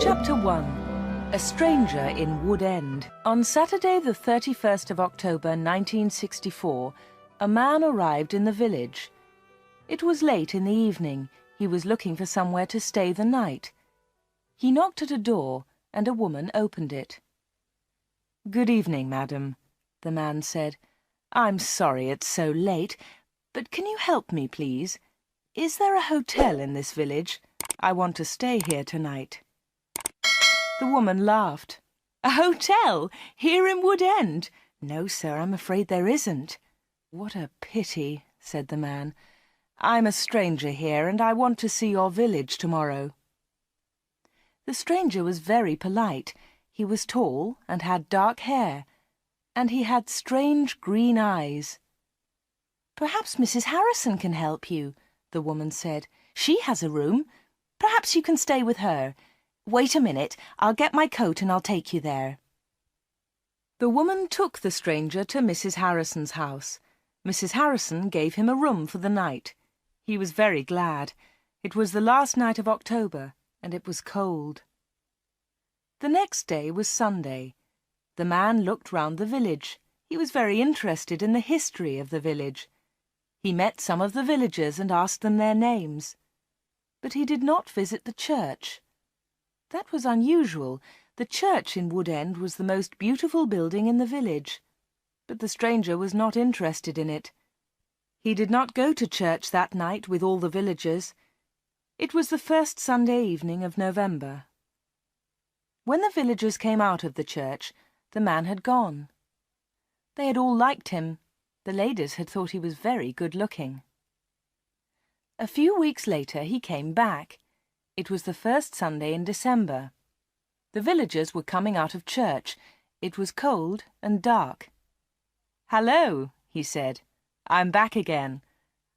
Chapter 1. A Stranger in Wood End. On Saturday the 31st of October 1964, a man arrived in the village. It was late in the evening. He was looking for somewhere to stay the night. He knocked at a door, and a woman opened it. "Good evening, madam," the man said. "I'm sorry it's so late, but can you help me, please? Is there a hotel in this village? I want to stay here tonight." The woman laughed. "A hotel? Here in Wood End? No, sir, I'm afraid there isn't." "What a pity," said the man. "I'm a stranger here, and I want to see your village tomorrow." The stranger was very polite. He was tall and had dark hair, and he had strange green eyes. "Perhaps Mrs. Harrison can help you," the woman said. "She has a room. Perhaps you can stay with her. Wait a minute, I'll get my coat and I'll take you there." The woman took the stranger to Mrs. Harrison's house. Mrs. Harrison gave him a room for the night. He was very glad. It was the last night of October, and it was cold. The next day was Sunday. The man looked round the village. He was very interested in the history of the village. He met some of the villagers and asked them their names. But he did not visit the church. That was unusual. The church in Wood End was the most beautiful building in the village. But the stranger was not interested in it. He did not go to church that night with all the villagers. It was the first Sunday evening of November. When the villagers came out of the church, the man had gone. They had all liked him. The ladies had thought he was very good-looking. A few weeks later he came back. It was the first Sunday in December. The villagers were coming out of church. It was cold and dark. "Hello," he said. "I'm back again.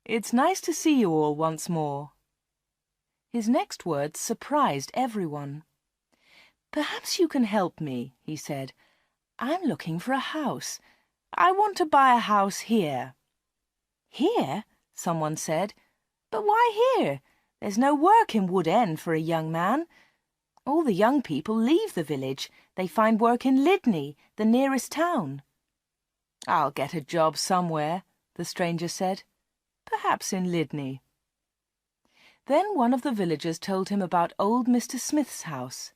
It's nice to see you all once more." His next words surprised everyone. "Perhaps you can help me," he said. "I'm looking for a house. I want to buy a house here." "Here?" someone said. "But why here? There's no work in Wood End for a young man. All the young people leave the village. They find work in Lydney, the nearest town." "I'll get a job somewhere," the stranger said. "Perhaps in Lydney." Then one of the villagers told him about old Mr. Smith's house.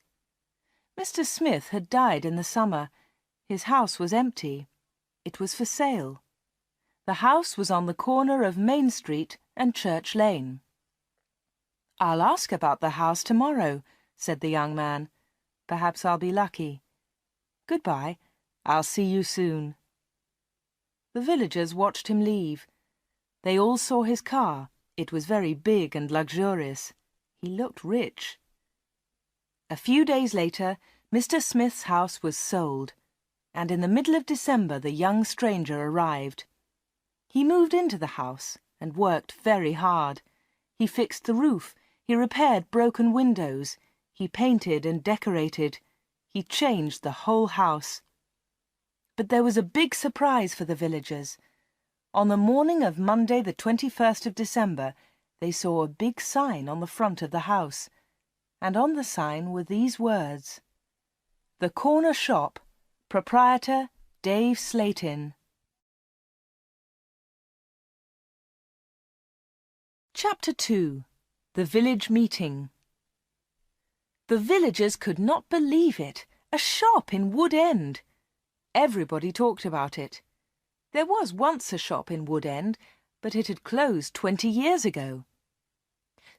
Mr. Smith had died in the summer. His house was empty. It was for sale. The house was on the corner of Main Street and Church Lane. "I'll ask about the house tomorrow," said the young man. "Perhaps I'll be lucky. Goodbye. I'll see you soon." The villagers watched him leave. They all saw his car. It was very big and luxurious. He looked rich. A few days later, Mr. Smith's house was sold, and in the middle of December the young stranger arrived. He moved into the house and worked very hard. He fixed the roof. He repaired broken windows. He painted and decorated. He changed the whole house. But there was a big surprise for the villagers. On the morning of Monday, the 21st of December, they saw a big sign on the front of the house, and on the sign were these words: "The Corner Shop, Proprietor Dave Slayton." Chapter 2. The Village Meeting. The villagers could not believe it. A shop in Wood End. Everybody talked about it. There was once a shop in Wood End, but it had closed 20 years ago.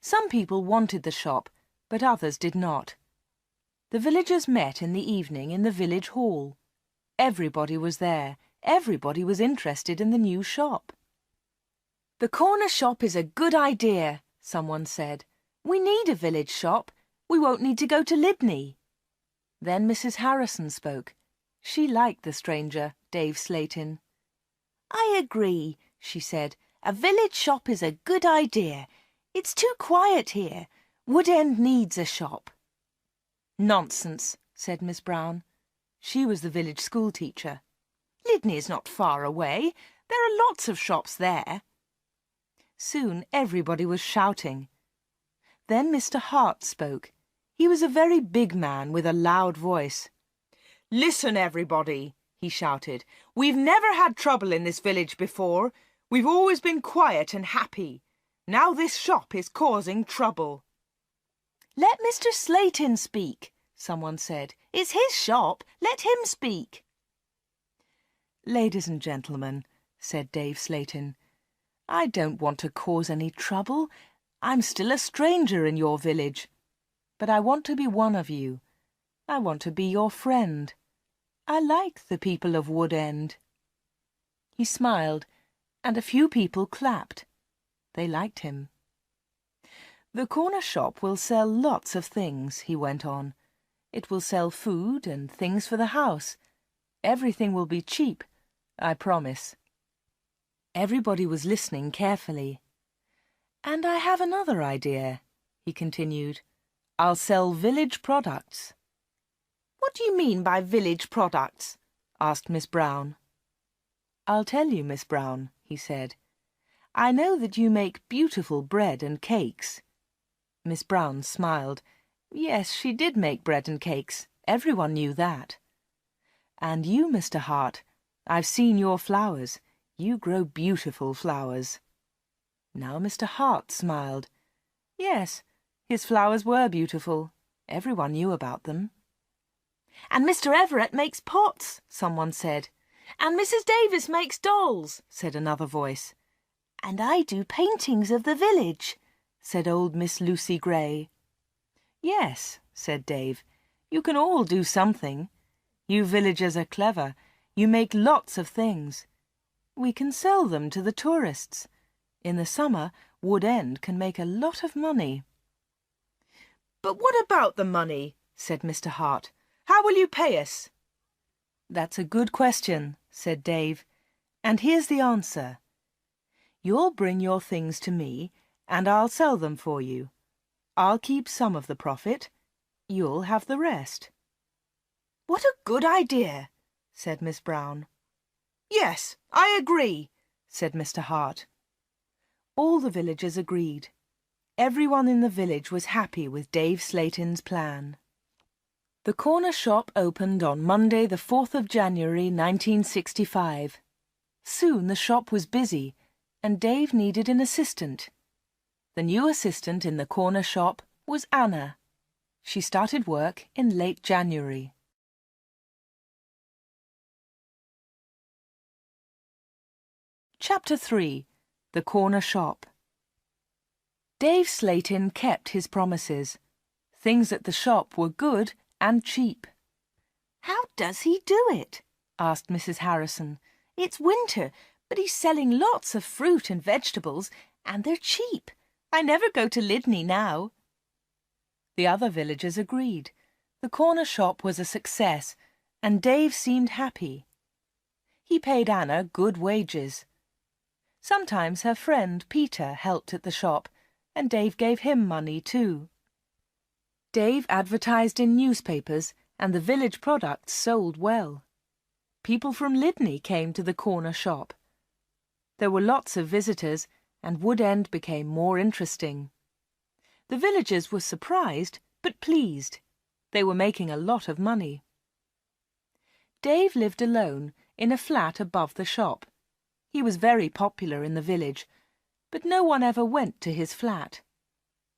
Some people wanted the shop, but others did not. The villagers met in the evening in the village hall. Everybody was there. Everybody was interested in the new shop. "The corner shop is a good idea," someone said. "We need a village shop. We won't need to go to Lydney." Then Mrs. Harrison spoke. She liked the stranger, Dave Slayton. "I agree," she said. "A village shop is a good idea. It's too quiet here. Wood End needs a shop." "Nonsense," said Miss Brown. She was the village school teacher. "Lydney is not far away. There are lots of shops there." Soon everybody was shouting. Then Mr. Hart spoke. He was a very big man with a loud voice. "Listen, everybody," he shouted. "We've never had trouble in this village before. We've always been quiet and happy. Now this shop is causing trouble." "Let Mr. Slayton speak," someone said. "It's his shop. Let him speak." "Ladies and gentlemen," said Dave Slayton, "I don't want to cause any trouble. I'm still a stranger in your village. But I want to be one of you. I want to be your friend. I like the people of Wood End." He smiled, and a few people clapped. They liked him. "The corner shop will sell lots of things," he went on. "It will sell food and things for the house. Everything will be cheap, I promise." Everybody was listening carefully. "And I have another idea," he continued. "I'll sell village products." "What do you mean by village products?" asked Miss Brown. "I'll tell you, Miss Brown," he said. "I know that you make beautiful bread and cakes." Miss Brown smiled. Yes, she did make bread and cakes. Everyone knew that. "And you, Mr. Hart, I've seen your flowers. You grow beautiful flowers." Now Mr. Hart smiled. Yes, his flowers were beautiful. Everyone knew about them. "And Mr. Everett makes pots," someone said. "And Mrs. Davis makes dolls," said another voice. "And I do paintings of the village," said old Miss Lucy Gray. "Yes," said Dave, "you can all do something. You villagers are clever. You make lots of things. We can sell them to the tourists. In the summer, Wood End can make a lot of money." "But what about the money?" said Mr. Hart. "How will you pay us?" "That's a good question," said Dave. "And here's the answer. You'll bring your things to me, and I'll sell them for you. I'll keep some of the profit. You'll have the rest." "What a good idea," said Miss Brown. "Yes, I agree," said Mr. Hart. All the villagers agreed. Everyone in the village was happy with Dave Slayton's plan. The corner shop opened on Monday, the 4th of January, 1965. Soon the shop was busy, and Dave needed an assistant. The new assistant in the corner shop was Anna. She started work in late January. Chapter 3. The Corner Shop. Dave Slayton kept his promises. Things at the shop were good and cheap. "How does he do it?" asked Mrs. Harrison. "It's winter, but he's selling lots of fruit and vegetables, and they're cheap. I never go to Lydney now." The other villagers agreed. The corner shop was a success, and Dave seemed happy. He paid Anna good wages. Sometimes her friend Peter helped at the shop, and Dave gave him money too. Dave advertised in newspapers, and the village products sold well. People from Lydney came to the corner shop. There were lots of visitors, and Wood End became more interesting. The villagers were surprised, but pleased. They were making a lot of money. Dave lived alone in a flat above the shop. He was very popular in the village, but no one ever went to his flat.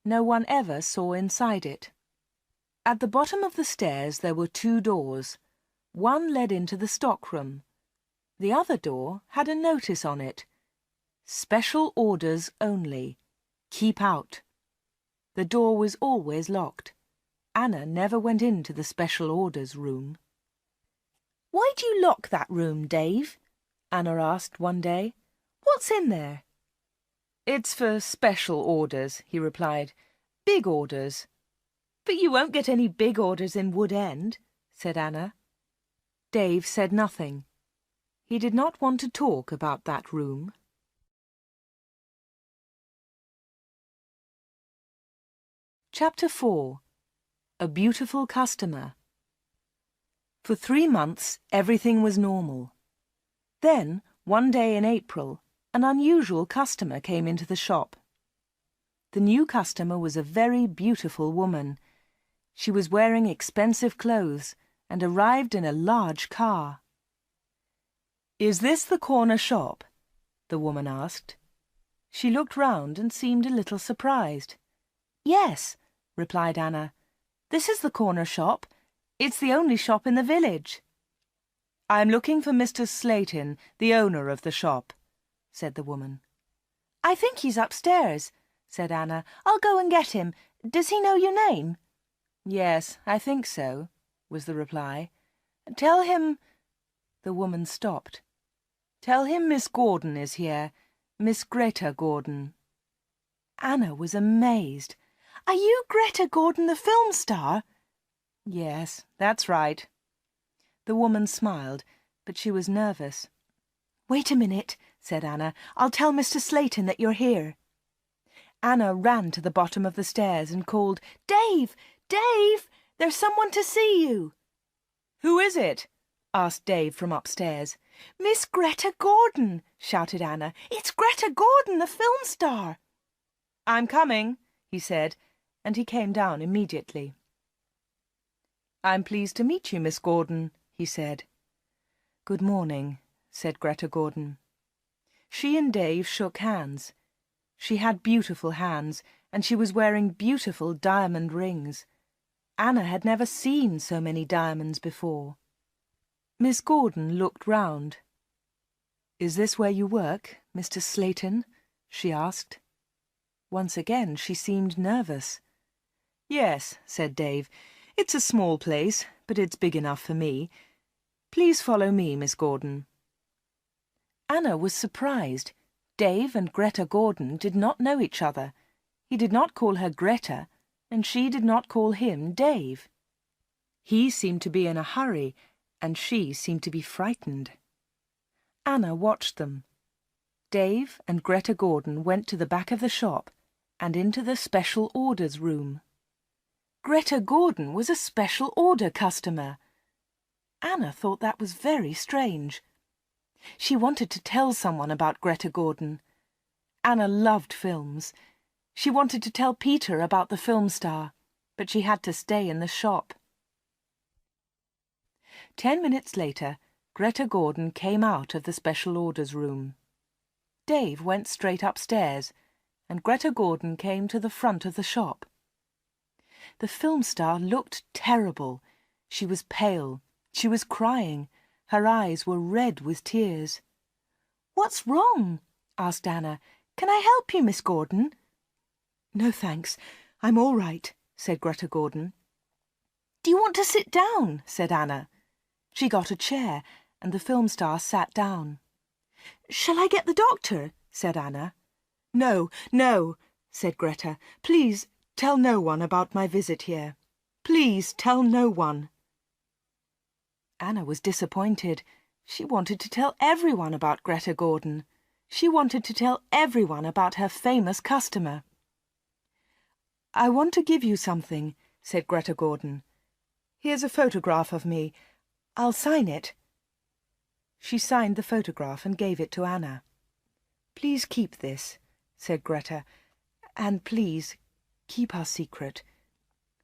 No one ever saw inside it. At the bottom of the stairs there were 2 doors. One led into the stockroom. The other door had a notice on it. "Special orders only. Keep out." The door was always locked. Anna never went into the special orders room. "Why do you lock that room, Dave?" Anna asked one day. "What's in there?" "It's for special orders," he replied. "Big orders." "But you won't get any big orders in Wood End," said Anna. Dave said nothing. He did not want to talk about that room. Chapter 4. A Beautiful Customer. For 3 months, everything was normal. Then, one day in April, an unusual customer came into the shop. The new customer was a very beautiful woman. She was wearing expensive clothes and arrived in a large car. "Is this the corner shop?" the woman asked. She looked round and seemed a little surprised. "Yes," replied Anna. "This is the corner shop. It's the only shop in the village." "I'm looking for Mr. Slayton, the owner of the shop," said the woman. "I think he's upstairs," said Anna. "I'll go and get him. Does he know your name?" "Yes, I think so," was the reply. "Tell him—" The woman stopped. "Tell him Miss Gordon is here. Miss Greta Gordon." Anna was amazed. "Are you Greta Gordon, the film star?" "Yes, that's right." The woman smiled, but she was nervous. "Wait a minute," said Anna. "I'll tell Mr. Slayton that you're here." Anna ran to the bottom of the stairs and called, "Dave! Dave! There's someone to see you." "Who is it?" asked Dave from upstairs. "Miss Greta Gordon!" shouted Anna. "It's Greta Gordon, the film star!" "I'm coming," he said, and he came down immediately. "I'm pleased to meet you, Miss Gordon," he said. "Good morning," said Greta Gordon. She and Dave shook hands. She had beautiful hands, and she was wearing beautiful diamond rings. Anna had never seen so many diamonds before. Miss Gordon looked round. "Is this where you work, Mr. Slayton?" she asked. Once again she seemed nervous. "Yes," said Dave. "It's a small place, but it's big enough for me. Please follow me, Miss Gordon." Anna was surprised. Dave and Greta Gordon did not know each other. He did not call her Greta, and she did not call him Dave. He seemed to be in a hurry, and she seemed to be frightened. Anna watched them. Dave and Greta Gordon went to the back of the shop and into the special orders room. Greta Gordon was a special order customer. Anna thought that was very strange. She wanted to tell someone about Greta Gordon. Anna loved films. She wanted to tell Peter about the film star, but she had to stay in the shop. 10 minutes later, Greta Gordon came out of the special orders room. Dave went straight upstairs, and Greta Gordon came to the front of the shop. The film star looked terrible. She was pale. She was crying. Her eyes were red with tears. "What's wrong?" asked Anna. "Can I help you, Miss Gordon?" "No, thanks. I'm all right," said Greta Gordon. "Do you want to sit down?" said Anna. She got a chair, and the film star sat down. "Shall I get the doctor?" said Anna. "No, no," said Greta. "Please tell no one about my visit here. Please tell no one." Anna was disappointed. She wanted to tell everyone about Greta Gordon. She wanted to tell everyone about her famous customer. "I want to give you something," said Greta Gordon. "Here's a photograph of me. I'll sign it." She signed the photograph and gave it to Anna. "Please keep this," said Greta, "and please keep our secret.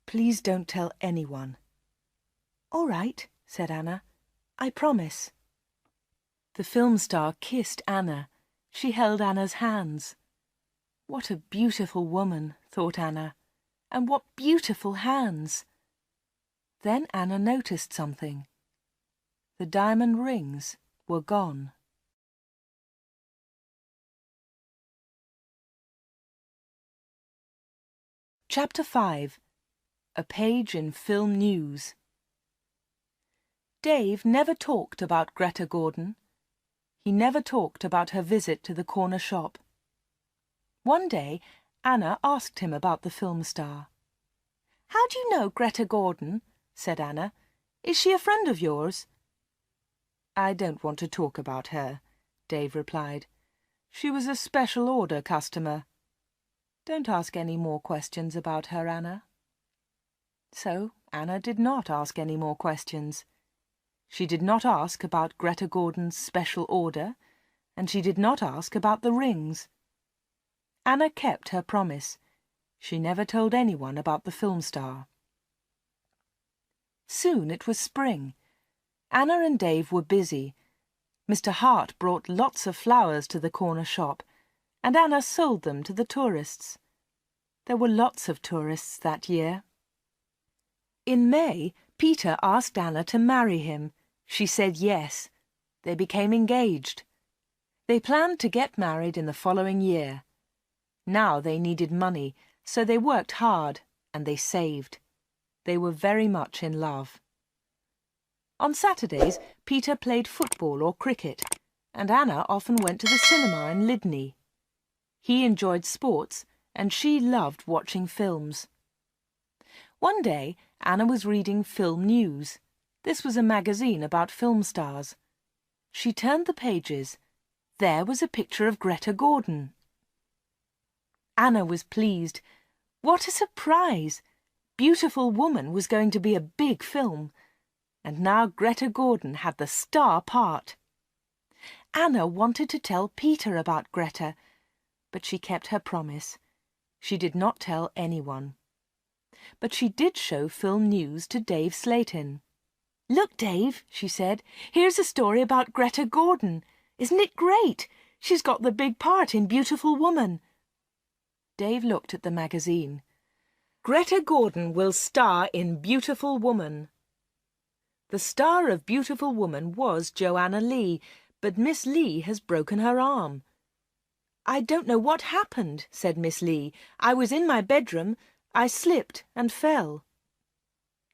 Please don't tell anyone." "All right," said Anna. "I promise." The film star kissed Anna. She held Anna's hands. What a beautiful woman, thought Anna, and what beautiful hands. Then Anna noticed something. The diamond rings were gone. Chapter 5. A Page in Film News. Dave never talked about Greta Gordon. He never talked about her visit to the corner shop. One day, Anna asked him about the film star. "How do you know Greta Gordon?" said Anna. "Is she a friend of yours?" "I don't want to talk about her," Dave replied. "She was a special order customer. Don't ask any more questions about her, Anna." So Anna did not ask any more questions. She did not ask about Greta Gordon's special order, and she did not ask about the rings. Anna kept her promise. She never told anyone about the film star. Soon it was spring. Anna and Dave were busy. Mr. Hart brought lots of flowers to the corner shop, and Anna sold them to the tourists. There were lots of tourists that year. In May, Peter asked Anna to marry him. She said yes. They became engaged. They planned to get married in the following year. Now they needed money, so they worked hard and they saved. They were very much in love. On Saturdays, Peter played football or cricket, and Anna often went to the cinema in Lydney. He enjoyed sports, and she loved watching films. One day, Anna was reading Film News. This was a magazine about film stars. She turned the pages. There was a picture of Greta Gordon. Anna was pleased. What a surprise! Beautiful Woman was going to be a big film. And now Greta Gordon had the star part. Anna wanted to tell Peter about Greta, but she kept her promise. She did not tell anyone. But she did show Film News to Dave Slayton. "Look, Dave," she said, "here's a story about Greta Gordon. Isn't it great? She's got the big part in Beautiful Woman." Dave looked at the magazine. "Greta Gordon will star in Beautiful Woman." The star of Beautiful Woman was Joanna Lee, but Miss Lee has broken her arm. "I don't know what happened," said Miss Lee. "I was in my bedroom. I slipped and fell."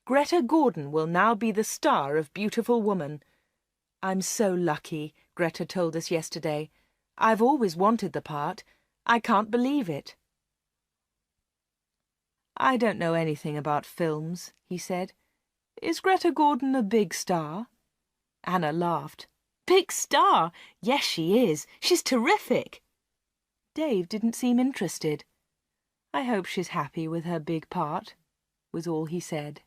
Greta Gordon will now be the star of Beautiful Woman. "I'm so lucky," Greta told us yesterday. "I've always wanted the part. I can't believe it." "I don't know anything about films," he said. "Is Greta Gordon a big star?" Anna laughed. "Big star? Yes, she is. She's terrific." Dave didn't seem interested. "I hope she's happy with her big part," was all he said.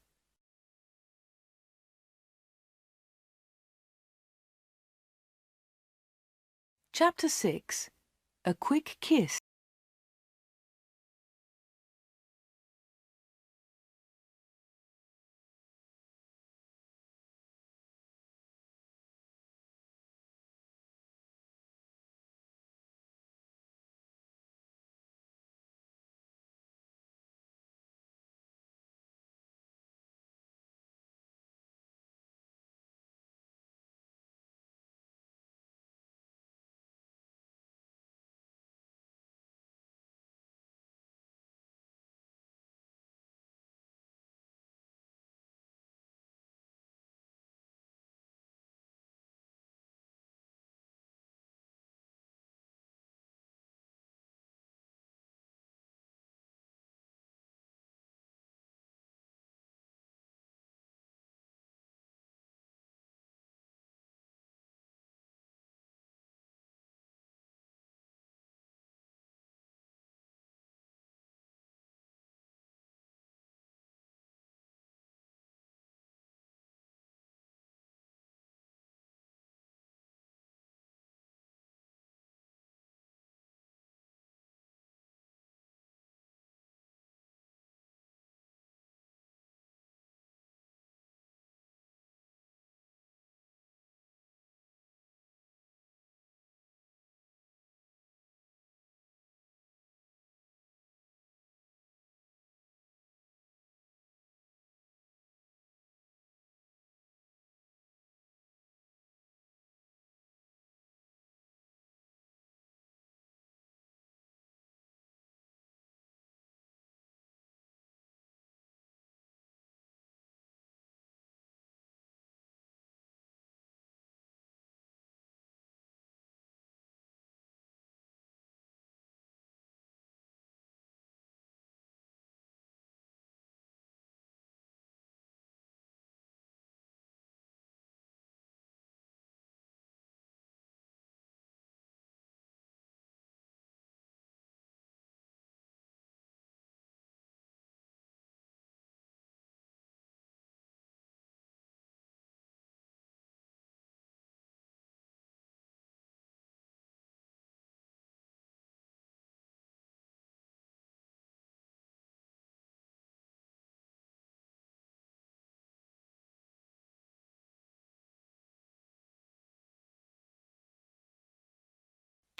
Chapter 6. A Quick Kiss.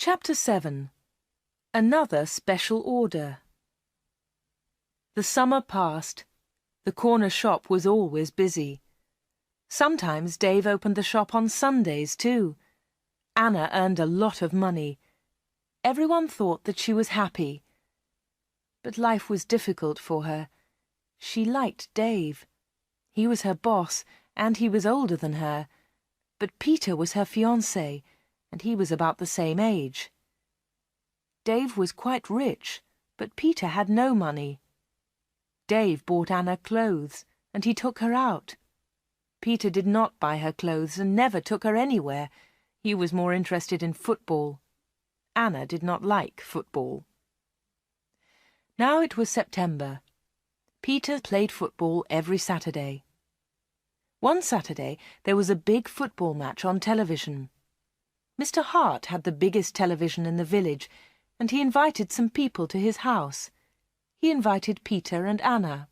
Chapter 7. Another Special Order. The summer passed. The corner shop was always busy. Sometimes Dave opened the shop on Sundays too. Anna earned a lot of money. Everyone thought that she was happy. But life was difficult for her. She liked Dave. He was her boss, and he was older than her. But Peter was her fiancé, and he was about the same age. Dave was quite rich, but Peter had no money. Dave bought Anna clothes, and he took her out. Peter did not buy her clothes and never took her anywhere. He was more interested in football. Anna did not like football. Now it was September. Peter played football every Saturday. One Saturday there was a big football match on television. Mr. Hart had the biggest television in the village, and he invited some people to his house. He invited Peter and Anna.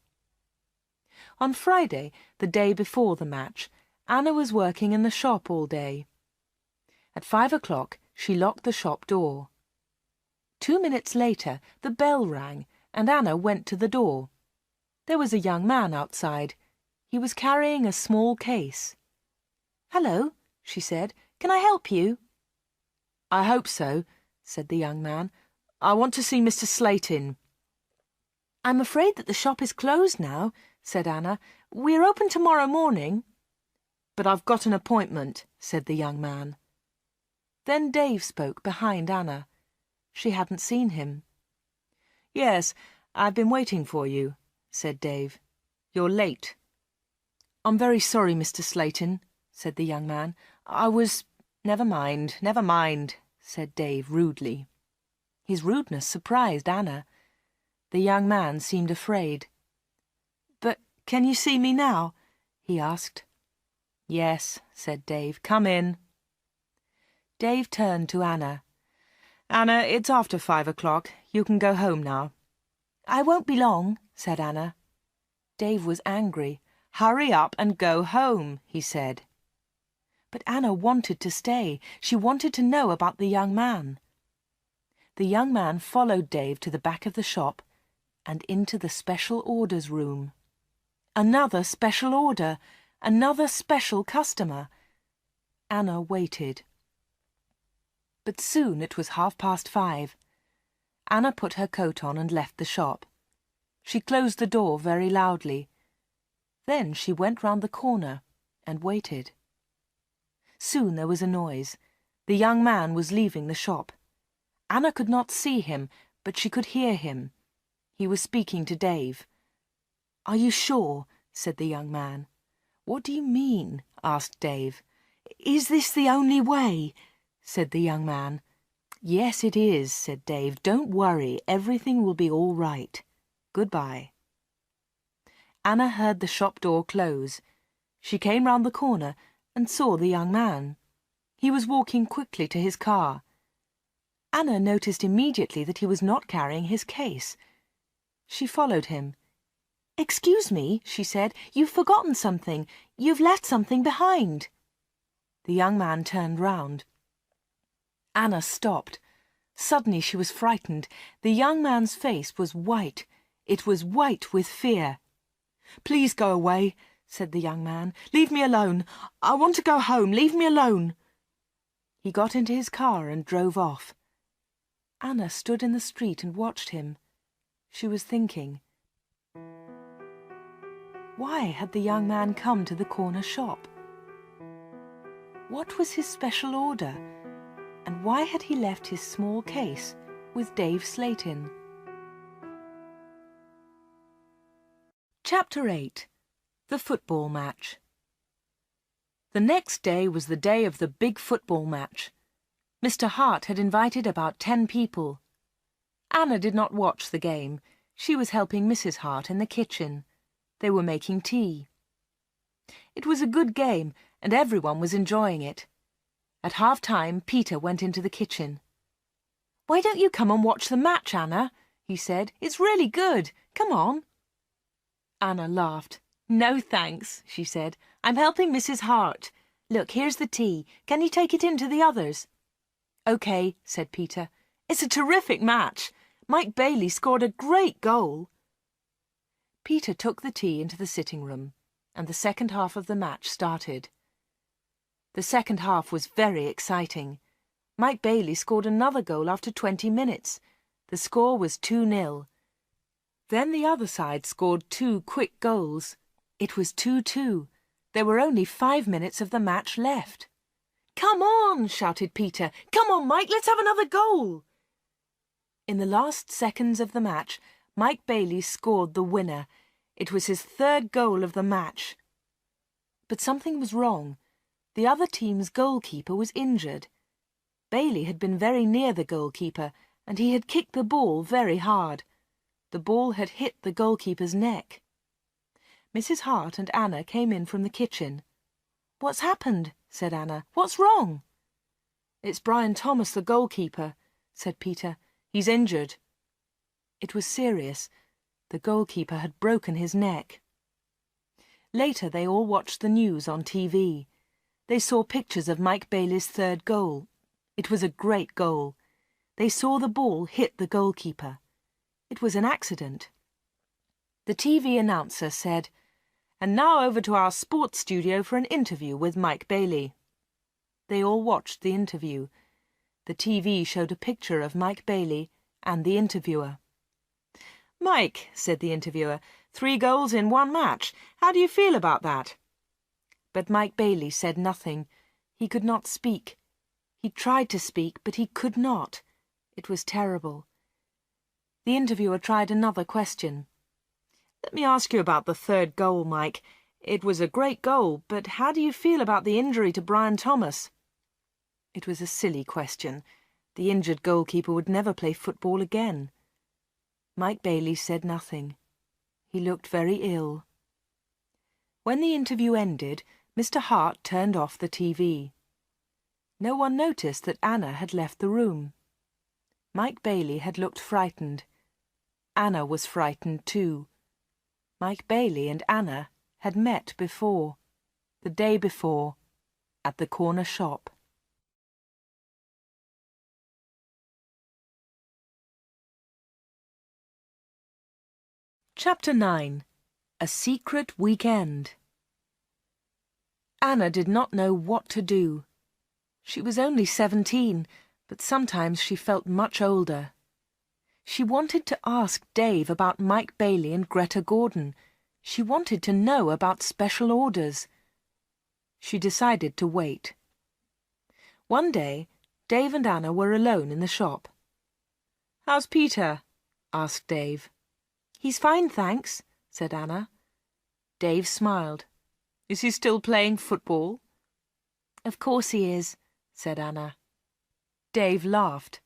On Friday, the day before the match, Anna was working in the shop all day. At 5 o'clock, she locked the shop door. 2 minutes later, the bell rang, and Anna went to the door. There was a young man outside. He was carrying a small case. "Hello," she said. "Can I help you?" "I hope so," said the young man. "I want to see Mr. Slayton." "I'm afraid that the shop is closed now," said Anna. "We're open tomorrow morning." "But I've got an appointment," said the young man. Then Dave spoke behind Anna. She hadn't seen him. "Yes, I've been waiting for you," said Dave. "You're late." "I'm very sorry, Mr. Slayton," said the young man. "I was—" Never mind," said Dave rudely. His rudeness surprised Anna. The young man seemed afraid. "But can you see me now?" he asked. "Yes," said Dave. "Come in." Dave turned to Anna. "Anna, it's after 5 o'clock. You can go home now." "I won't be long," said Anna. Dave was angry. "Hurry up and go home," he said. But Anna wanted to stay. She wanted to know about the young man. The young man followed Dave to the back of the shop and into the special orders room. Another special order, another special customer. Anna waited. But soon it was 5:30. Anna put her coat on and left the shop. She closed the door very loudly. Then she went round the corner and waited. Soon there was a noise. The young man was leaving the shop. Anna could not see him, but she could hear him. He was speaking to Dave. "Are you sure?" said the young man. "What do you mean?" asked Dave. "Is this the only way?" said the young man. "Yes, it is," said Dave. "Don't worry, everything will be all right. Goodbye." Anna heard the shop door close. She came round the corner and saw the young man. He was walking quickly to his car. Anna noticed immediately that he was not carrying his case. She followed him. "Excuse me," she said, "you've forgotten something. You've left something behind." The young man turned round. Anna stopped. Suddenly she was frightened. The young man's face was white. It was white with fear. "Please go away," said the young man. "Leave me alone. I want to go home. Leave me alone." He got into his car and drove off. Anna stood in the street and watched him. She was thinking. Why had the young man come to the corner shop? What was his special order? And why had he left his small case with Dave Slayton? Chapter 8. The Football Match. The next day was the day of the big football match. Mr. Hart had invited about 10 people. Anna did not watch the game. She was helping Mrs. Hart in the kitchen. They were making tea. It was a good game, and everyone was enjoying it. At half-time, Peter went into the kitchen. "Why don't you come and watch the match, Anna?" he said. "It's really good. Come on." Anna laughed. "No, thanks," she said. "I'm helping Mrs. Hart. Look, here's the tea. Can you take it in to the others?" "OK," said Peter. "It's a terrific match. Mike Bailey scored a great goal." Peter took the tea into the sitting room, and the second half of the match started. The second half was very exciting. Mike Bailey scored another goal after 20 minutes. The score was 2-0. Then the other side scored 2 quick goals. It was 2-2. There were only 5 minutes of the match left. "Come on!" shouted Peter. "Come on, Mike, let's have another goal!" In the last seconds of the match, Mike Bailey scored the winner. It was his 3rd goal of the match. But something was wrong. The other team's goalkeeper was injured. Bailey had been very near the goalkeeper, and he had kicked the ball very hard. The ball had hit the goalkeeper's neck. Mrs. Hart and Anna came in from the kitchen. "What's happened?" said Anna. "What's wrong?" "It's Brian Thomas, the goalkeeper," said Peter. "He's injured." It was serious. The goalkeeper had broken his neck. Later they all watched the news on TV. They saw pictures of Mike Bailey's 3rd goal. It was a great goal. They saw the ball hit the goalkeeper. It was an accident. The TV announcer said, "And now over to our sports studio for an interview with Mike Bailey." They all watched the interview. The TV showed a picture of Mike Bailey and the interviewer. "Mike," said the interviewer, 3 goals in 1 match. How do you feel about that?" But Mike Bailey said nothing. He could not speak. He tried to speak, but he could not. It was terrible. The interviewer tried another question. "Let me ask you about the 3rd goal, Mike. It was a great goal, but how do you feel about the injury to Brian Thomas?" It was a silly question. The injured goalkeeper would never play football again. Mike Bailey said nothing. He looked very ill. When the interview ended, Mr. Hart turned off the TV. No one noticed that Anna had left the room. Mike Bailey had looked frightened. Anna was frightened too. Mike Bailey and Anna had met before, the day before, at the corner shop. Chapter 9. A Secret Weekend. Anna did not know what to do. She was only 17, but sometimes she felt much older. She wanted to ask Dave about Mike Bailey and Greta Gordon. She wanted to know about special orders. She decided to wait. One day, Dave and Anna were alone in the shop. "How's Peter?" asked Dave. "He's fine, thanks," said Anna. Dave smiled. "Is he still playing football?" "Of course he is," said Anna. Dave laughed.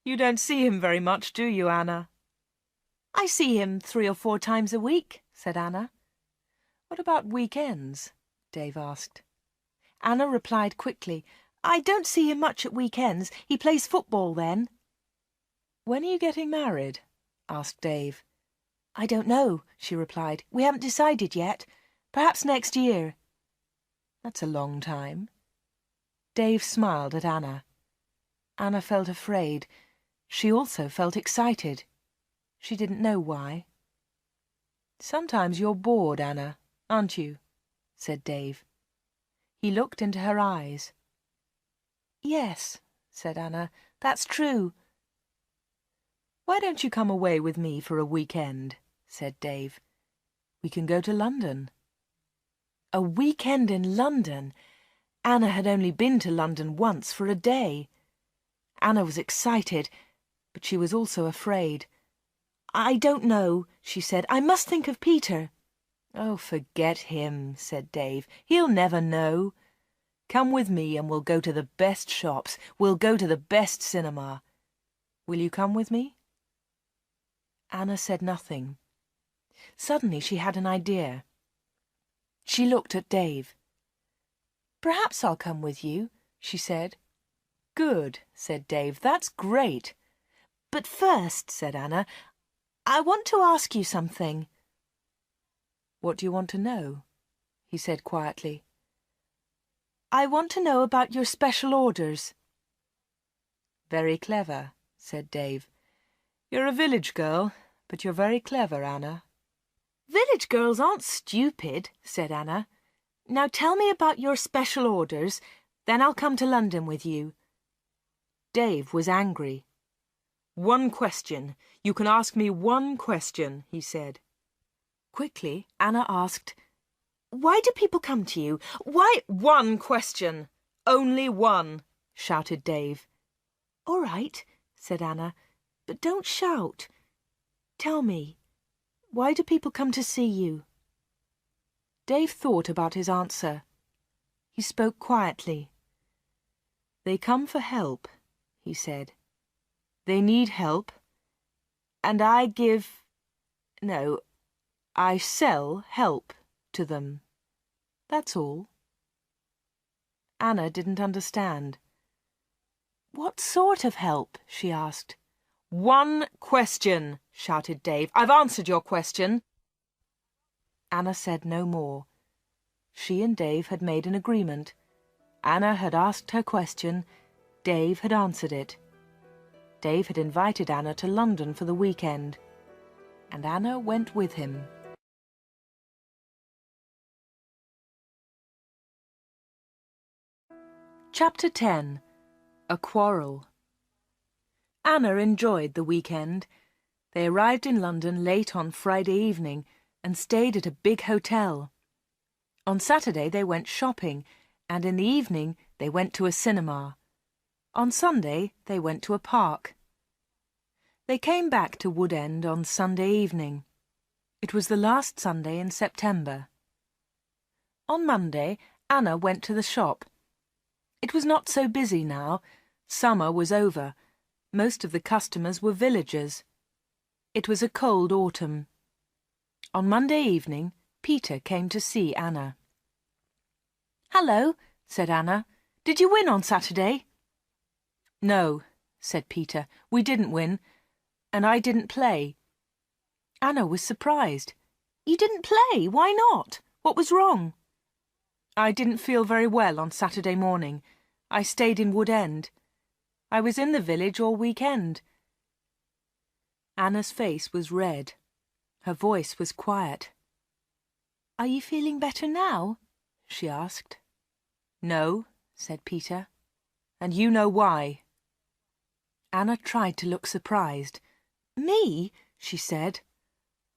"You don't see him very much, do you, Anna?" "I see him 3 or 4 times a week," said Anna. "What about weekends?" Dave asked. Anna replied quickly, "I don't see him much at weekends. He plays football then." "When are you getting married?" asked Dave. "I don't know," she replied. "We haven't decided yet. Perhaps next year." "That's a long time." Dave smiled at Anna. Anna felt afraid. She also felt excited. She didn't know why. "Sometimes you're bored, Anna, aren't you?" said Dave. He looked into her eyes. "Yes," said Anna, "that's true." "Why don't you come away with me for a weekend?" said Dave. "We can go to London." A weekend in London! Anna had only been to London once for a day. Anna was excited, but she was also afraid. "I don't know," she said. "I must think of Peter." "Oh, forget him," said Dave. "He'll never know. Come with me and we'll go to the best shops. We'll go to the best cinema. Will you come with me?" Anna said nothing. Suddenly she had an idea. She looked at Dave. "Perhaps I'll come with you," she said. "Good," said Dave. "That's great." "But first," said Anna, "I want to ask you something." "What do you want to know?" he said quietly. "I want to know about your special orders." Very clever, said Dave. You're a village girl, but you're very clever, Anna. Village girls aren't stupid, said Anna. Now tell me about your special orders, then I'll come to London with you. Dave was angry. One question. You can ask me one question, he said. Quickly, Anna asked, Why do people come to you? Why? One question. Only one, shouted Dave. All right, said Anna, but don't shout. Tell me, why do people come to see you? Dave thought about his answer. He spoke quietly. They come for help, he said. They need help, and I sell help to them. That's all. Anna didn't understand. What sort of help? She asked. One question, shouted Dave. I've answered your question. Anna said no more. She and Dave had made an agreement. Anna had asked her question. Dave had answered it. Dave had invited Anna to London for the weekend, and Anna went with him. Chapter 10. A Quarrel. Anna enjoyed the weekend. They arrived in London late on Friday evening and stayed at a big hotel. On Saturday they went shopping, and in the evening they went to a cinema. On Sunday they went to a park. They came back to Wood End on Sunday evening. It was the last Sunday in September. On Monday, Anna went to the shop. It was not so busy now. Summer was over. Most of the customers were villagers. It was a cold autumn. On Monday evening, Peter came to see Anna. "Hello," said Anna. "Did you win on Saturday?" "No," said Peter. "We didn't win, and I didn't play." Anna was surprised. "You didn't play? Why not? What was wrong?" "I didn't feel very well on Saturday morning. I stayed in Wood End. I was in the village all weekend." Anna's face was red. Her voice was quiet. "Are you feeling better now?" she asked. "No," said Peter, "and you know why." Anna tried to look surprised. "Me?" she said.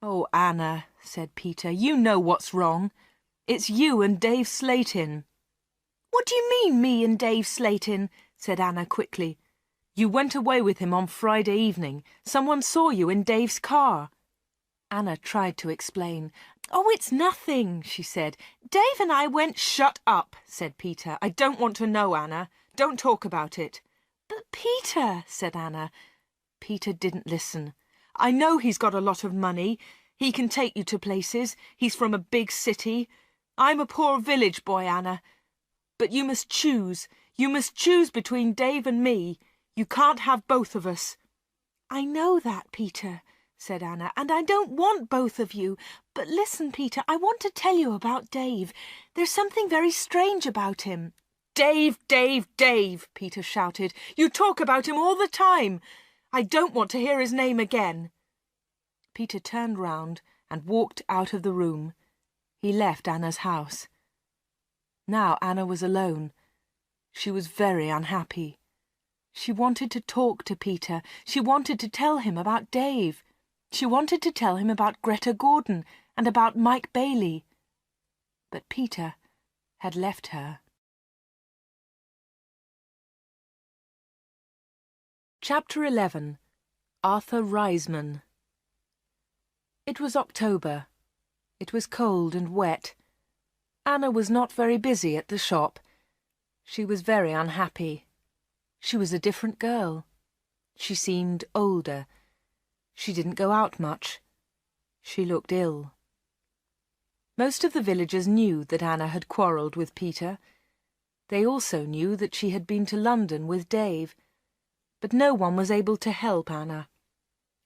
"Oh, Anna," said Peter, "you know what's wrong. It's you and Dave Slayton." "What do you mean, me and Dave Slayton?" said Anna quickly. "You went away with him on Friday evening. Someone saw you in Dave's car." Anna tried to explain. "Oh, it's nothing," she said. "Dave and I went—" "Shut up," said Peter. "I don't want to know, Anna. Don't talk about it." "But Peter," said Anna. Peter didn't listen. "I know he's got a lot of money. He can take you to places. He's from a big city. I'm a poor village boy, Anna. But you must choose. You must choose between Dave and me. You can't have both of us." "I know that, Peter," said Anna, "and I don't want both of you. But listen, Peter, I want to tell you about Dave. There's something very strange about him." "Dave, Dave, Dave," Peter shouted. "You talk about him all the time. I don't want to hear his name again." Peter turned round and walked out of the room. He left Anna's house. Now Anna was alone. She was very unhappy. She wanted to talk to Peter. She wanted to tell him about Dave. She wanted to tell him about Greta Gordon and about Mike Bailey. But Peter had left her. Chapter 11. Arthur Reisman. It was October. It was cold and wet. Anna was not very busy at the shop. She was very unhappy. She was a different girl. She seemed older. She didn't go out much. She looked ill. Most of the villagers knew that Anna had quarrelled with Peter. They also knew that she had been to London with Dave. But no one was able to help Anna.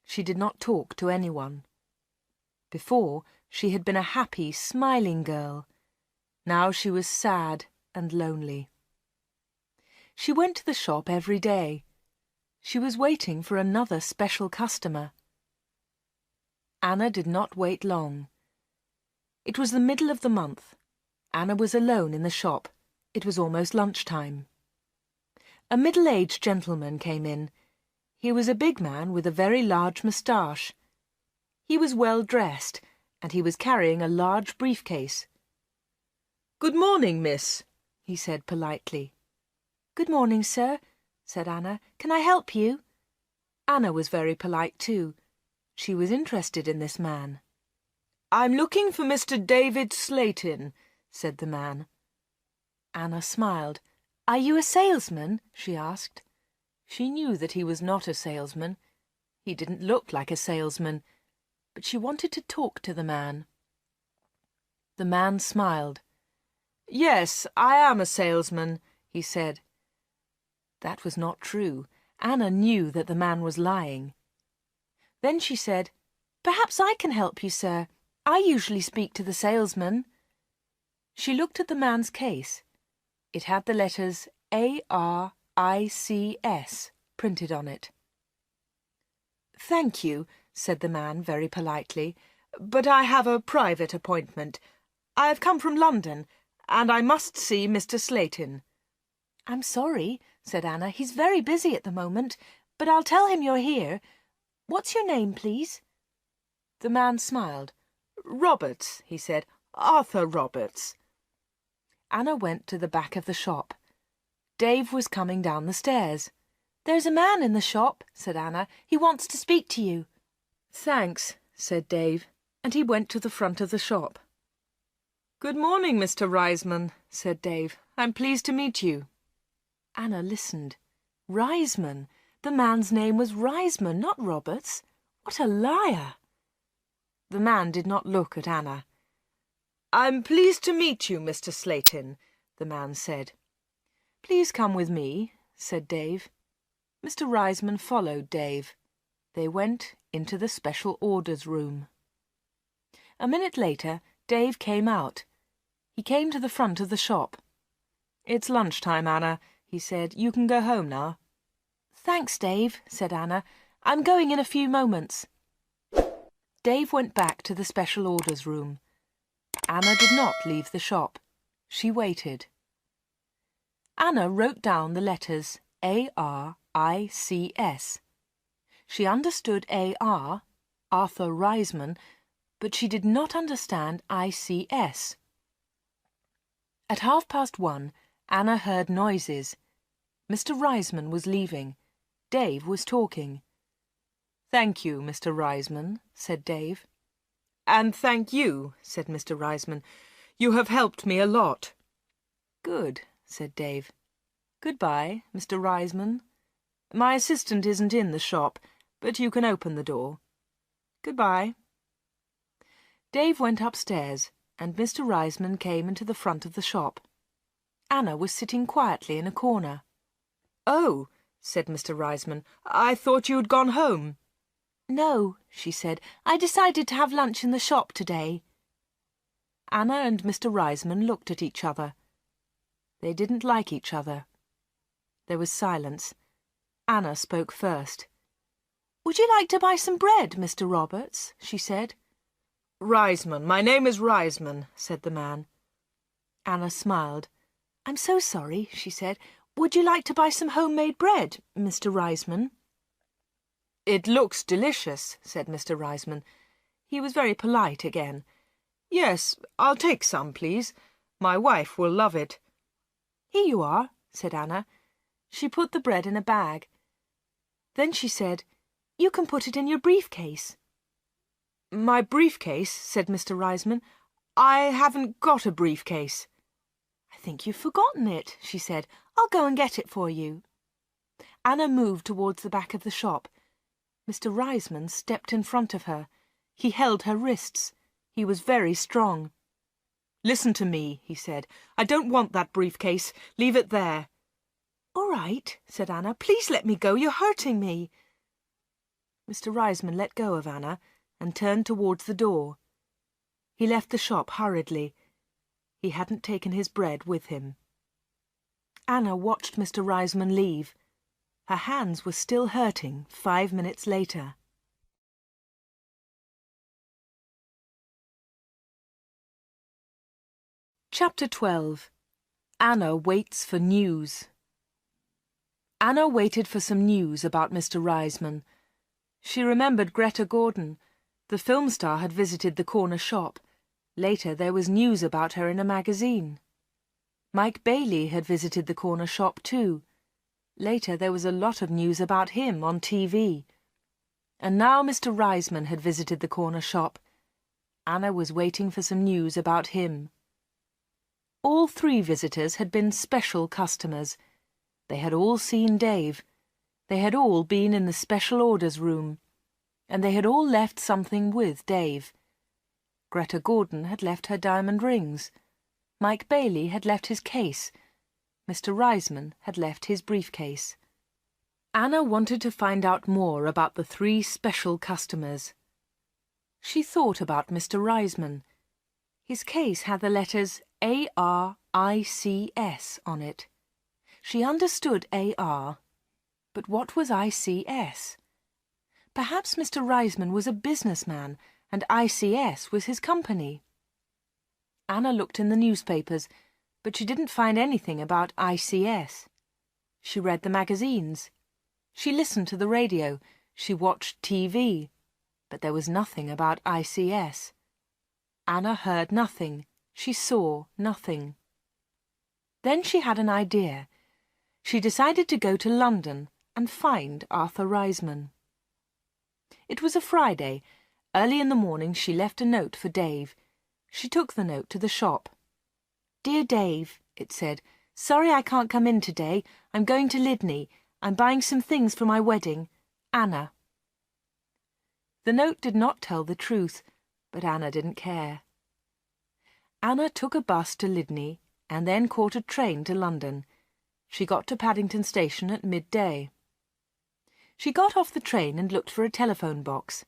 She did not talk to anyone. Before, she had been a happy, smiling girl. Now she was sad and lonely. She went to the shop every day. She was waiting for another special customer. Anna did not wait long. It was the middle of the month. Anna was alone in the shop. It was almost lunchtime. A middle-aged gentleman came in. He was a big man with a very large moustache. He was well dressed, and he was carrying a large briefcase. "Good morning, miss," he said politely. "Good morning, sir," said Anna. "Can I help you?" Anna was very polite too. She was interested in this man. "I'm looking for Mr. David Slayton," said the man. Anna smiled. "Are you a salesman?" she asked. She knew that he was not a salesman. He didn't look like a salesman, but she wanted to talk to the man. The man smiled. "Yes, I am a salesman," he said. That was not true. Anna knew that the man was lying. Then she said, "Perhaps I can help you, sir. I usually speak to the salesman." She looked at the man's case. It had the letters A-R-I-C-S printed on it. "Thank you," said the man very politely, "but I have a private appointment. I have come from London, and I must see Mr. Slayton." "I'm sorry," said Anna. "He's very busy at the moment, but I'll tell him you're here. What's your name, please?" The man smiled. "Roberts," he said. "Arthur Roberts." Anna went to the back of the shop. Dave was coming down the stairs. "There's a man in the shop," said Anna. "He wants to speak to you." "Thanks," said Dave, and he went to the front of the shop. "Good morning, Mr. Reisman," said Dave. "I'm pleased to meet you." Anna listened. Reisman! The man's name was Reisman, not Roberts. What a liar! The man did not look at Anna. "I'm pleased to meet you, Mr. Slayton," the man said. "Please come with me," said Dave. Mr. Reisman followed Dave. They went into the special orders room. A minute later, Dave came out. He came to the front of the shop. "It's lunchtime, Anna," he said. "You can go home now." "Thanks, Dave," said Anna. "I'm going in a few moments." Dave went back to the special orders room. Anna did not leave the shop. She waited. Anna wrote down the letters A-R-I-C-S. She understood A-R, Arthur Reisman, but she did not understand I-C-S. At 1:30, Anna heard noises. Mr. Reisman was leaving. Dave was talking. "Thank you, Mr. Reisman," said Dave. "And thank you," said Mr. Reisman. "You have helped me a lot." "Good," said Dave. "Goodbye, Mr. Reisman. My assistant isn't in the shop, but you can open the door. Goodbye." Dave went upstairs, and Mr. Reisman came into the front of the shop. Anna was sitting quietly in a corner. "Oh," said Mr. Reisman, "I thought you had gone home." "No," she said. "I decided to have lunch in the shop today." Anna and Mr. Reisman looked at each other. They didn't like each other. There was silence. Anna spoke first. "Would you like to buy some bread, Mr. Roberts?" she said. "Reisman. My name is Reisman," said the man. Anna smiled. "I'm so sorry," she said. "Would you like to buy some homemade bread, Mr. Reisman?" "It looks delicious," said Mr. Reisman. He was very polite again. "Yes, I'll take some, please. My wife will love it." "Here you are," said Anna. She put the bread in a bag. Then she said, "You can put it in your briefcase." "My briefcase?" said Mr. Reisman. "I haven't got a briefcase." "I think you've forgotten it," she said. "I'll go and get it for you." Anna moved towards the back of the shop. Mr. Reisman stepped in front of her. He held her wrists. He was very strong. "Listen to me," he said. "I don't want that briefcase. Leave it there." "All right," said Anna. "Please let me go. You're hurting me." Mr. Reisman let go of Anna and turned towards the door. He left the shop hurriedly. He hadn't taken his bread with him. Anna watched Mr. Reisman leave. Her hands were still hurting 5 minutes later. Chapter 12. Anna waits for news. Anna waited for some news about Mr. Reisman. She remembered Greta Gordon. The film star had visited the corner shop. Later there was news about her in a magazine. Mike Bailey had visited the corner shop too. Later there was a lot of news about him on TV. And now Mr. Reisman had visited the corner shop. Anna was waiting for some news about him. All 3 visitors had been special customers. They had all seen Dave. They had all been in the special orders room. And they had all left something with Dave. Greta Gordon had left her diamond rings. Mike Bailey had left his case. Mr. Reisman had left his briefcase. Anna wanted to find out more about the 3 special customers. She thought about Mr. Reisman. His case had the letters A-R-I-C-S on it. She understood A-R, but what was I-C-S? Perhaps Mr. Reisman was a businessman and I-C-S was his company. Anna looked in the newspapers, but she didn't find anything about I-C-S. She read the magazines. She listened to the radio. She watched TV. But there was nothing about I-C-S. Anna heard nothing. She saw nothing. Then she had an idea. She decided to go to London and find Arthur Reisman. It was a Friday. Early in the morning she left a note for Dave. She took the note to the shop. "Dear Dave," it said, "sorry I can't come in today. I'm going to Lydney. I'm buying some things for my wedding. Anna." The note did not tell the truth, but Anna didn't care. Anna took a bus to Lydney and then caught a train to London. She got to Paddington Station at midday. She got off the train and looked for a telephone box.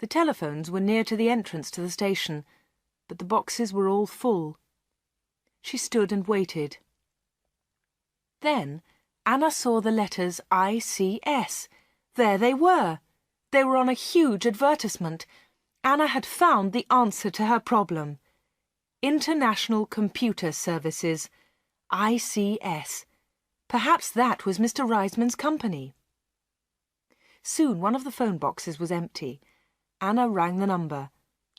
The telephones were near to the entrance to the station, but the boxes were all full. She stood and waited. Then Anna saw the letters I-C-S. There they were. They were on a huge advertisement. Anna had found the answer to her problem. International Computer Services. I-C-S. Perhaps that was Mr. Reisman's company. Soon one of the phone boxes was empty. Anna rang the number,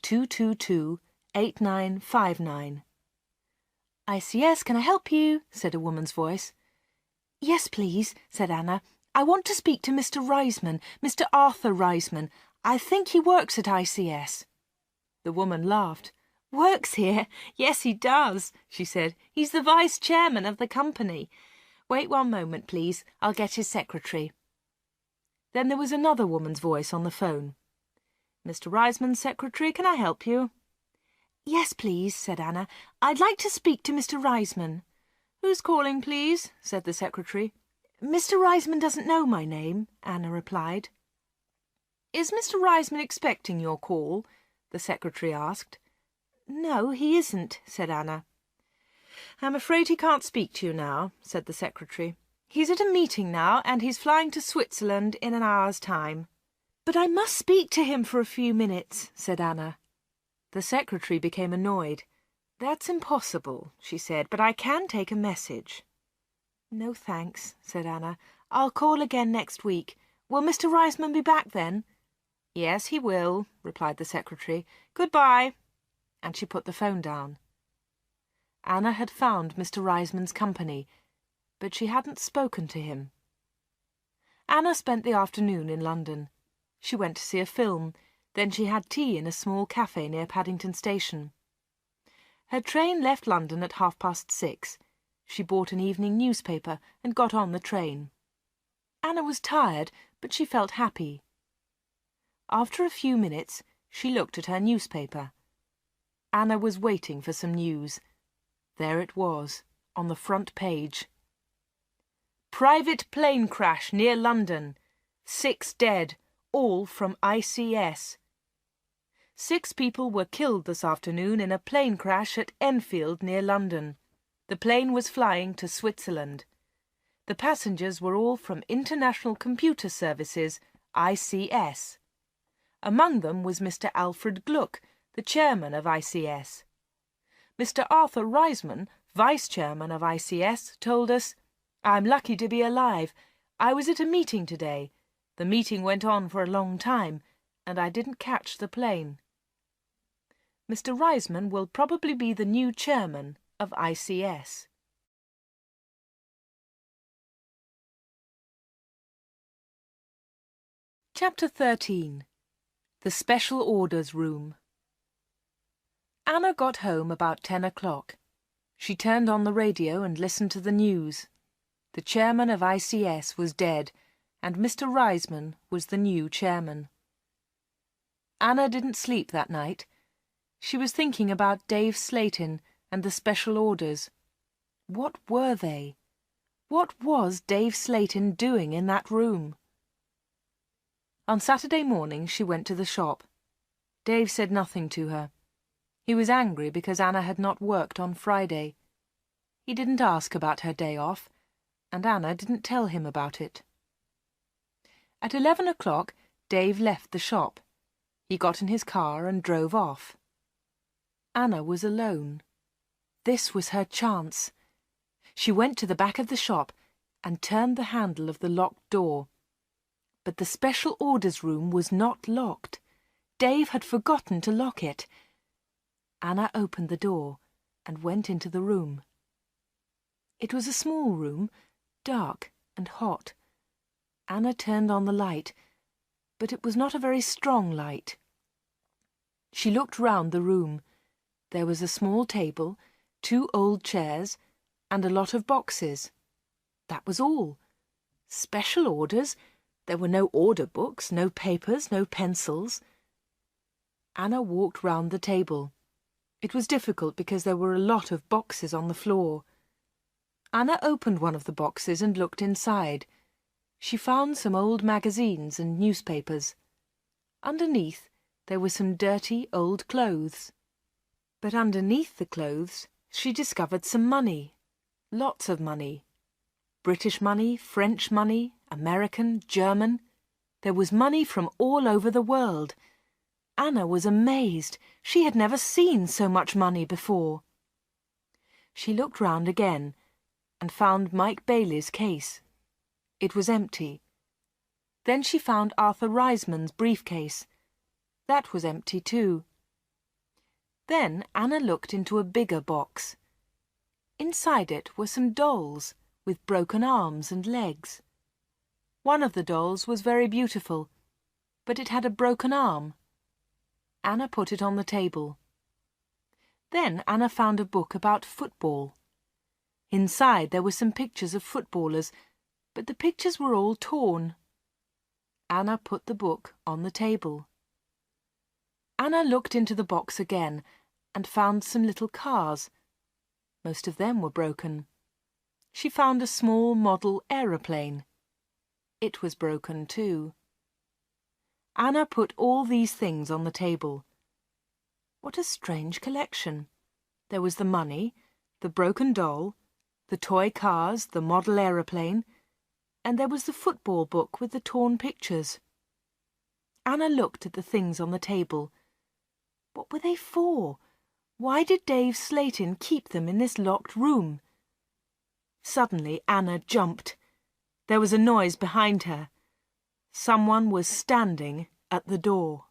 222-8959. "ICS, can I help you?" said a woman's voice. "Yes, please," said Anna. "I want to speak to Mr. Reisman, Mr. Arthur Reisman. I think he works at ICS." The woman laughed. "Works here? Yes, he does," she said. "He's the vice-chairman of the company. Wait one moment, please. I'll get his secretary." Then there was another woman's voice on the phone. "Mr. Reisman's secretary, can I help you?" "Yes, please," said Anna. "I'd like to speak to Mr. Reisman." "Who's calling, please?" said the secretary. "Mr. Reisman doesn't know my name," Anna replied. "Is Mr. Reisman expecting your call?" the secretary asked. "No, he isn't," said Anna. "I'm afraid he can't speak to you now," said the secretary. "He's at a meeting now, and he's flying to Switzerland in an hour's time." "But I must speak to him for a few minutes," said Anna. The secretary became annoyed. "That's impossible," she said, "but I can take a message." "No, thanks," said Anna. "I'll call again next week. Will Mr. Reisman be back then?" "Yes, he will," replied the secretary. "Goodbye." And she put the phone down. Anna had found Mr. Reisman's company, but she hadn't spoken to him. Anna spent the afternoon in London. She went to see a film, then she had tea in a small cafe near Paddington Station. Her train left London at 6:30. She bought an evening newspaper and got on the train. Anna was tired, but she felt happy. After a few minutes, she looked at her newspaper. Anna was waiting for some news. There it was, on the front page. "Private plane crash near London. 6 dead, all from ICS. 6 people were killed this afternoon in a plane crash at Enfield near London. The plane was flying to Switzerland. The passengers were all from International Computer Services, ICS. Among them was Mr. Alfred Gluck, the chairman of ICS. Mr. Arthur Reisman, vice-chairman of ICS, told us, "I'm lucky to be alive. I was at a meeting today. The meeting went on for a long time, and I didn't catch the plane." Mr. Reisman will probably be the new chairman of ICS. Chapter 13. The Special Orders Room. Anna got home about 10 o'clock. She turned on the radio and listened to the news. The chairman of ICS was dead, and Mr. Reisman was the new chairman. Anna didn't sleep that night. She was thinking about Dave Slayton and the special orders. What were they? What was Dave Slayton doing in that room? On Saturday morning she went to the shop. Dave said nothing to her. He was angry because Anna had not worked on Friday. He didn't ask about her day off, and Anna didn't tell him about it. At 11 o'clock Dave left the shop. He got in his car and drove off. Anna was alone. This was her chance. She went to the back of the shop and turned the handle of the locked door. But the special orders room was not locked. Dave had forgotten to lock it. Anna opened the door and went into the room. It was a small room, dark and hot. Anna turned on the light, but it was not a very strong light. She looked round the room. There was a small table, 2 old chairs, and a lot of boxes. That was all. Special orders? There were no order books, no papers, no pencils. Anna walked round the table. It was difficult because there were a lot of boxes on the floor. Anna opened one of the boxes and looked inside. She found some old magazines and newspapers. Underneath, there were some dirty old clothes. But underneath the clothes, she discovered some money. Lots of money. British money, French money, American, German. There was money from all over the world. Anna was amazed. She had never seen so much money before. She looked round again and found Mike Bailey's case. It was empty. Then she found Arthur Reisman's briefcase. That was empty too. Then Anna looked into a bigger box. Inside it were some dolls with broken arms and legs. One of the dolls was very beautiful, but it had a broken arm. Anna put it on the table. Then Anna found a book about football. Inside there were some pictures of footballers, but the pictures were all torn. Anna put the book on the table. Anna looked into the box again and found some little cars. Most of them were broken. She found a small model aeroplane. It was broken too. Anna put all these things on the table. What a strange collection. There was the money, the broken doll, the toy cars, the model aeroplane, and there was the football book with the torn pictures. Anna looked at the things on the table. What were they for? Why did Dave Slayton keep them in this locked room? Suddenly Anna jumped. There was a noise behind her. Someone was standing at the door.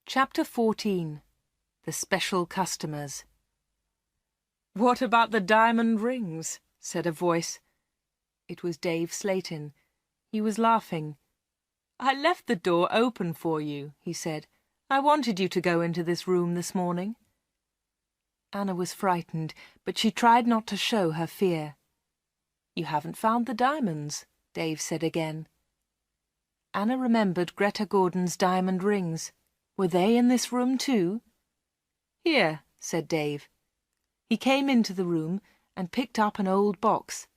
Chapter 14. The Special Customers. "What about the diamond rings?" said a voice. It was Dave Slayton. He was laughing. "I left the door open for you," he said. "I wanted you to go into this room this morning." Anna was frightened, but she tried not to show her fear. "You haven't found the diamonds," Dave said again. Anna remembered Greta Gordon's diamond rings. Were they in this room too? "Here," said Dave. He came into the room and picked up an old box.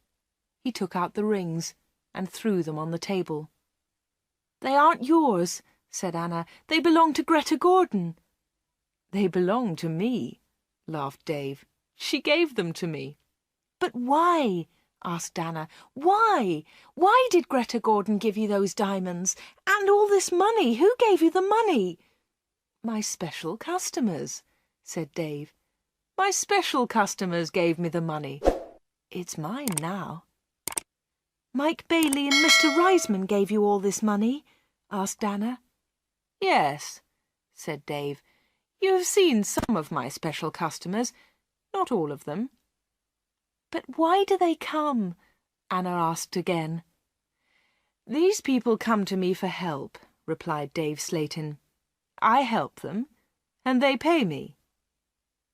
He took out the rings and threw them on the table. "They aren't yours," said Anna. "They belong to Greta Gordon." "They belong to me," laughed Dave. "She gave them to me." "But why?" asked Anna. "Why? Why did Greta Gordon give you those diamonds? And all this money? Who gave you the money?" "My special customers," said Dave. "My special customers gave me the money. It's mine now." "Mike Bailey and Mr. Reisman gave you all this money?" asked Anna. "Yes," said Dave. "You have seen some of my special customers, not all of them." "But why do they come?" Anna asked again. "These people come to me for help," replied Dave Slayton. "I help them, and they pay me."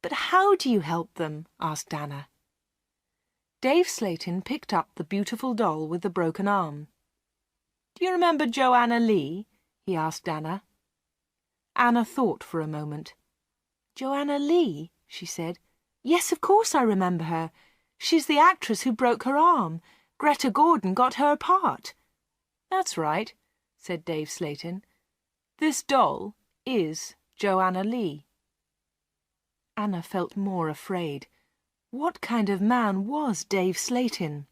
"But how do you help them?" asked Anna. Dave Slayton picked up the beautiful doll with the broken arm. "Do you remember Joanna Lee?" he asked Anna. Anna thought for a moment. "Joanna Lee?" she said. "Yes, of course I remember her. She's the actress who broke her arm. Greta Gordon got her a part." "That's right," said Dave Slayton. "This doll is Joanna Lee." Anna felt more afraid. What kind of man was Dave Slayton?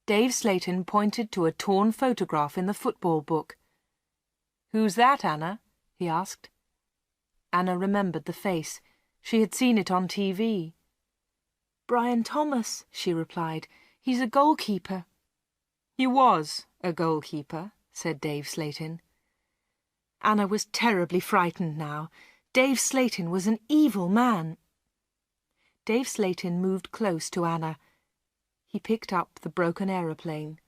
Dave Slayton pointed to a torn photograph in the football book. "Who's that, Anna?" he asked. Anna remembered the face. She had seen it on TV. "Brian Thomas," she replied. "He's a goalkeeper." "He was a goalkeeper," said Dave Slayton. Anna was terribly frightened now. Dave Slayton was an evil man. Dave Slayton moved close to Anna. He picked up the broken aeroplane.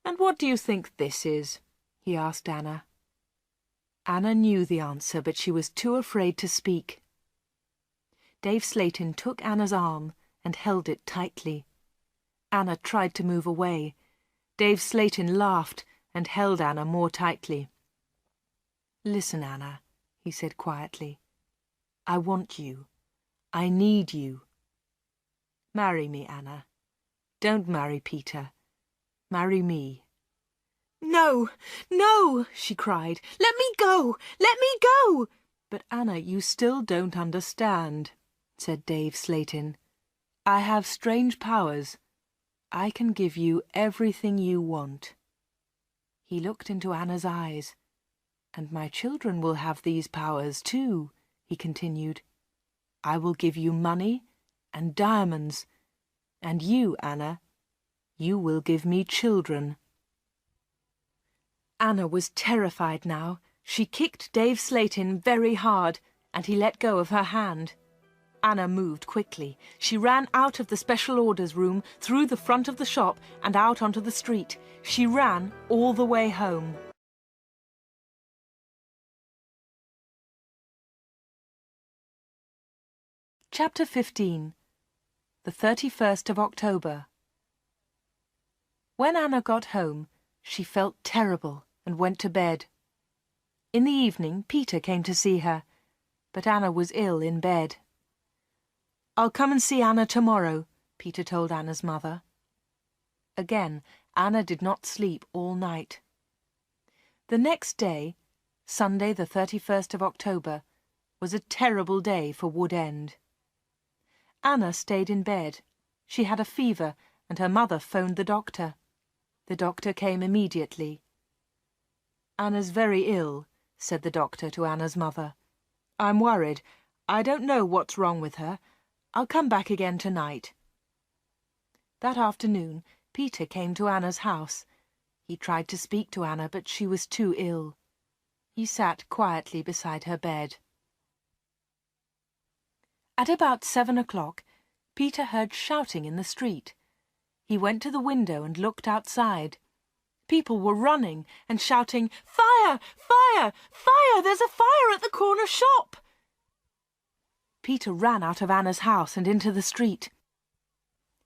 "And what do you think this is?" he asked Anna. Anna knew the answer, but she was too afraid to speak. Dave Slayton took Anna's arm and held it tightly. Anna tried to move away. Dave Slayton laughed and held Anna more tightly. "Listen, Anna," he said quietly. "I want you. I need you. Marry me, Anna. Don't marry Peter. Marry me." "No, no," she cried. "Let me go! Let me go!" "But Anna, you still don't understand," said Dave Slayton. "I have strange powers. I can give you everything you want." He looked into Anna's eyes. "And my children will have these powers too," he continued. "I will give you money and diamonds. And you, Anna, you will give me children." Anna was terrified now. She kicked Dave Slayton very hard, and he let go of her hand. Anna moved quickly. She ran out of the special orders room, through the front of the shop, and out onto the street. She ran all the way home. Chapter 15. The 31st of October. When Anna got home, she felt terrible and went to bed. In the evening, Peter came to see her, but Anna was ill in bed. "I'll come and see Anna tomorrow," Peter told Anna's mother. Again, Anna did not sleep all night. The next day, Sunday the 31st of October, was a terrible day for Wood End. Anna stayed in bed. She had a fever, and her mother phoned the doctor. The doctor came immediately. "Anna's very ill," said the doctor to Anna's mother. "I'm worried. I don't know what's wrong with her. I'll come back again tonight." That afternoon, Peter came to Anna's house. He tried to speak to Anna, but she was too ill. He sat quietly beside her bed. At about 7 o'clock, Peter heard shouting in the street. He went to the window and looked outside. People were running and shouting, "Fire! Fire! Fire! There's a fire at the corner shop!" Peter ran out of Anna's house and into the street.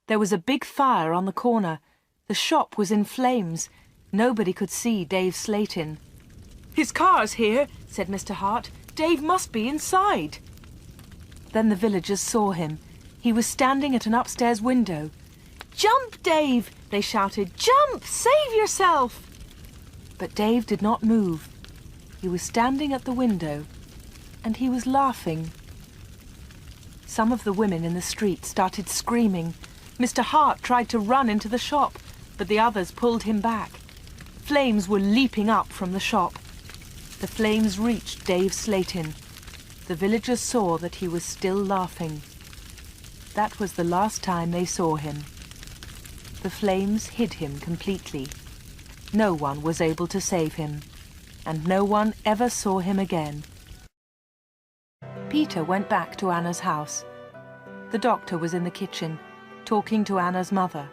There was a big fire on the corner. The shop was in flames. Nobody could see Dave Slayton. "His car's here," said Mr. Hart. "Dave must be inside." Then the villagers saw him. He was standing at an upstairs window. "Jump, Dave!" they shouted. "Jump! Save yourself!" But Dave did not move. He was standing at the window, and he was laughing. Some of the women in the street started screaming. Mr. Hart tried to run into the shop, but the others pulled him back. Flames were leaping up from the shop. The flames reached Dave Slayton. The villagers saw that he was still laughing. That was the last time they saw him. The flames hid him completely. No one was able to save him, and no one ever saw him again. Peter went back to Anna's house. The doctor was in the kitchen, talking to Anna's mother.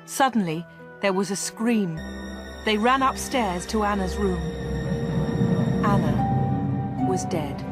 Suddenly, there was a scream. They ran upstairs to Anna's room. Anna was dead.